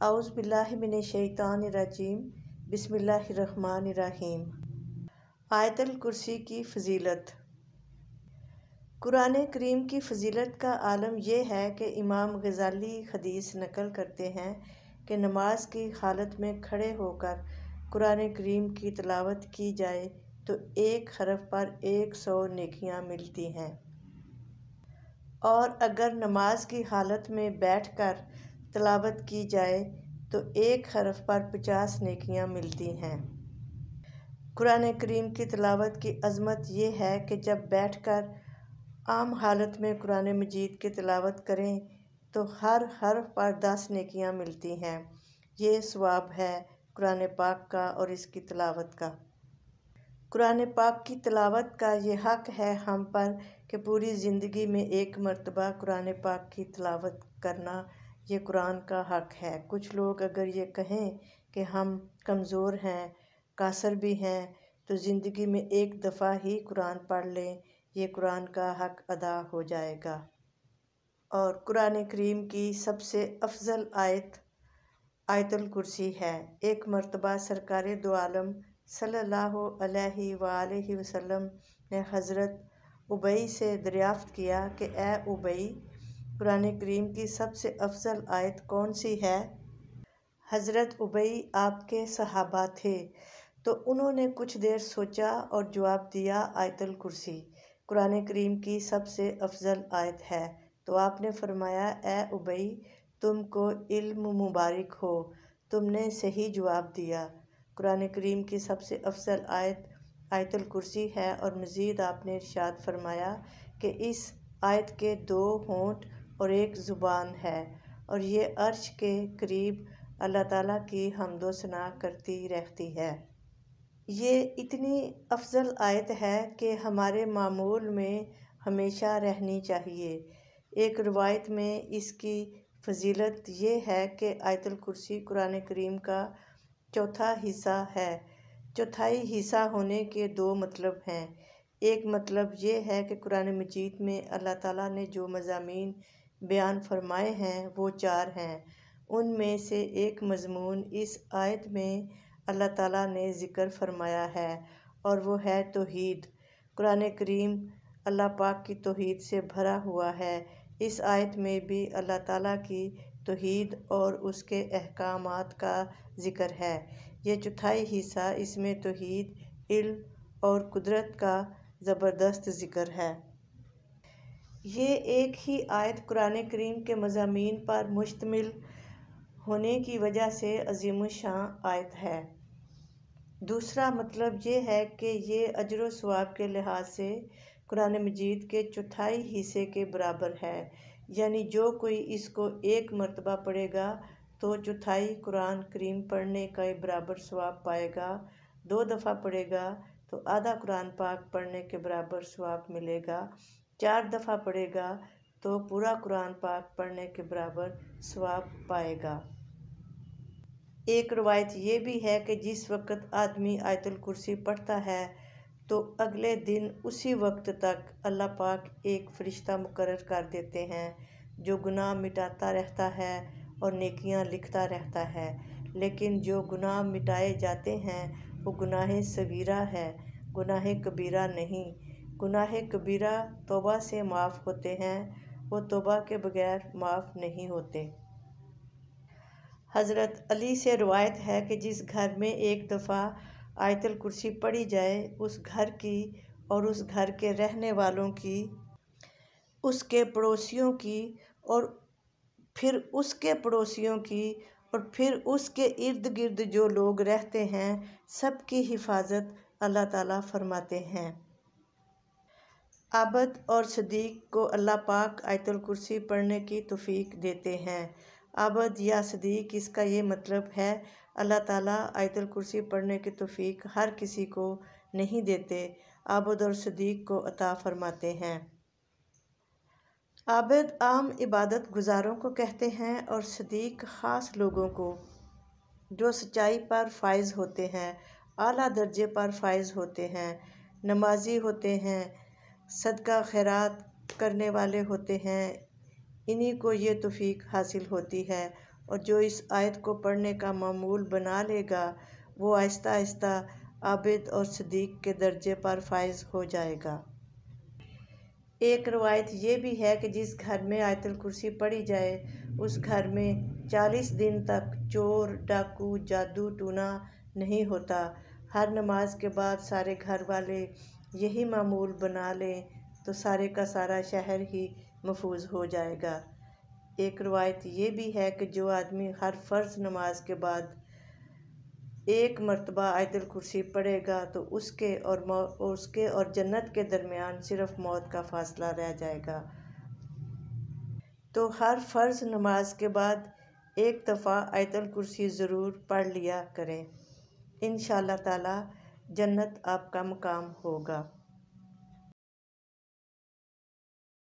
اعوذ باللہ من الشیطان الرجیم بسم اللہ الرحمن الرحیم۔ آیت الکرسی کی فضیلت۔ قرآن کریم کی فضیلت کا عالم یہ ہے کہ امام غزالی حدیث نقل کرتے ہیں کہ نماز کی حالت میں کھڑے ہو کر قرآن کریم کی تلاوت کی جائے تو ایک حرف پر 100 نیکیاں ملتی ہیں، اور اگر نماز کی حالت میں بیٹھ کر تلاوت کی جائے تو ایک حرف پر 50 نیکیاں ملتی ہیں۔ قرآن کریم کی تلاوت کی عظمت یہ ہے کہ جب بیٹھ کر عام حالت میں قرآن مجید کی تلاوت کریں تو ہر حرف پر 10 نیکیاں ملتی ہیں۔ یہ ثواب ہے قرآن پاک کا اور اس کی تلاوت کا۔ قرآن پاک کی تلاوت کا یہ حق ہے ہم پر کہ پوری زندگی میں ایک مرتبہ قرآن پاک کی تلاوت کرنا یہ قرآن کا حق ہے۔ کچھ لوگ اگر یہ کہیں کہ ہم کمزور ہیں، قاصر بھی ہیں، تو زندگی میں ایک دفعہ ہی قرآن پڑھ لیں، یہ قرآن کا حق ادا ہو جائے گا۔ اور قرآن کریم کی سب سے افضل آیت آیت الکرسی ہے۔ ایک مرتبہ سرکار دو عالم صلی اللہ علیہ وآلہ وسلم نے حضرت ابی سے دریافت کیا کہ اے ابی، قرآن کریم کی سب سے افضل آیت کون سی ہے؟ حضرت ابی آپ کے صحابہ تھے، تو انہوں نے کچھ دیر سوچا اور جواب دیا آیت الکرسی قرآن کریم کی سب سے افضل آیت ہے۔ تو آپ نے فرمایا اے ابی، تم کو علم مبارک ہو، تم نے صحیح جواب دیا۔ قرآن کریم کی سب سے افضل آیت آیت الکرسی ہے، اور مزید آپ نے ارشاد فرمایا کہ اس آیت کے 2 ہونٹ اور 1 زبان ہے، اور یہ عرش کے قریب اللہ تعالیٰ کی حمد و ثنا کرتی رہتی ہے۔ یہ اتنی افضل آیت ہے کہ ہمارے معمول میں ہمیشہ رہنی چاہیے۔ ایک روایت میں اس کی فضیلت یہ ہے کہ آیت الکرسی قرآن کریم کا چوتھا حصہ ہے۔ چوتھائی حصہ ہونے کے 2 مطلب ہیں۔ ایک مطلب یہ ہے کہ قرآن مجید میں اللہ تعالیٰ نے جو مضامین بیان فرمائے ہیں وہ 4 ہیں۔ ان میں سے ایک مضمون اس آیت میں اللہ تعالیٰ نے ذکر فرمایا ہے، اور وہ ہے توحید۔ قرآن کریم اللہ پاک کی توحید سے بھرا ہوا ہے۔ اس آیت میں بھی اللہ تعالیٰ کی توحید اور اس کے احکامات کا ذکر ہے۔ یہ چوتھائی حصہ، اس میں توحید، علم اور قدرت کا زبردست ذکر ہے۔ یہ ایک ہی آیت قرآن کریم کے مضامین پر مشتمل ہونے کی وجہ سے عظیم الشان آیت ہے۔ دوسرا مطلب یہ ہے کہ یہ اجر و ثواب کے لحاظ سے قرآن مجید کے چوتھائی حصے کے برابر ہے، یعنی جو کوئی اس کو 1 مرتبہ پڑھے گا تو چوتھائی قرآن کریم پڑھنے کے برابر ثواب پائے گا، 2 دفعہ پڑھے گا تو آدھا قرآن پاک پڑھنے کے برابر ثواب ملے گا، 4 دفعہ پڑھے گا تو پورا قرآن پاک پڑھنے کے برابر ثواب پائے گا۔ ایک روایت یہ بھی ہے کہ جس وقت آدمی آیت الکرسی پڑھتا ہے تو اگلے دن اسی وقت تک اللہ پاک ایک فرشتہ مقرر کر دیتے ہیں جو گناہ مٹاتا رہتا ہے اور نیکیاں لکھتا رہتا ہے، لیکن جو گناہ مٹائے جاتے ہیں وہ گناہ صغیرہ ہے، گناہ کبیرہ نہیں۔ گناہ کبیرہ توبہ سے معاف ہوتے ہیں، وہ توبہ کے بغیر معاف نہیں ہوتے۔ حضرت علی سے روایت ہے کہ جس گھر میں ایک دفعہ آیت الکرسی پڑھی جائے، اس گھر کی اور اس گھر کے رہنے والوں کی، اس کے پڑوسیوں کی اور پھر اس کے پڑوسیوں کی اور پھر اس کے ارد گرد جو لوگ رہتے ہیں، سب کی حفاظت اللہ تعالیٰ فرماتے ہیں۔ عابد اور صدیق کو اللہ پاک آیت الکرسی پڑھنے کی توفیق دیتے ہیں۔ عابد یا صدیق، اس کا یہ مطلب ہے اللہ تعالیٰ آیت الکرسی پڑھنے کی توفیق ہر کسی کو نہیں دیتے، عابد اور صدیق کو عطا فرماتے ہیں۔ عابد عام عبادت گزاروں کو کہتے ہیں اور صدیق خاص لوگوں کو جو سچائی پر فائز ہوتے ہیں، اعلیٰ درجے پر فائز ہوتے ہیں، نمازی ہوتے ہیں، صدقہ خیرات کرنے والے ہوتے ہیں، انہی کو یہ توفیق حاصل ہوتی ہے، اور جو اس آیت کو پڑھنے کا معمول بنا لے گا وہ آہستہ آہستہ عابد اور صدیق کے درجے پر فائز ہو جائے گا۔ ایک روایت یہ بھی ہے کہ جس گھر میں آیت الکرسی پڑھی جائے اس گھر میں 40 دن تک چور، ڈاکو، جادو ٹونا نہیں ہوتا۔ ہر نماز کے بعد سارے گھر والے یہی معمول بنا لیں تو سارے کا سارا شہر ہی محفوظ ہو جائے گا۔ ایک روایت یہ بھی ہے کہ جو آدمی ہر فرض نماز کے بعد 1 مرتبہ آیت الکرسی پڑھے گا تو اس کے اور جنت کے درمیان صرف موت کا فاصلہ رہ جائے گا۔ تو ہر فرض نماز کے بعد 1 دفعہ آیت الکرسی ضرور پڑھ لیا کریں، انشاءاللہ تعالی جنت آپ کا مقام ہوگا۔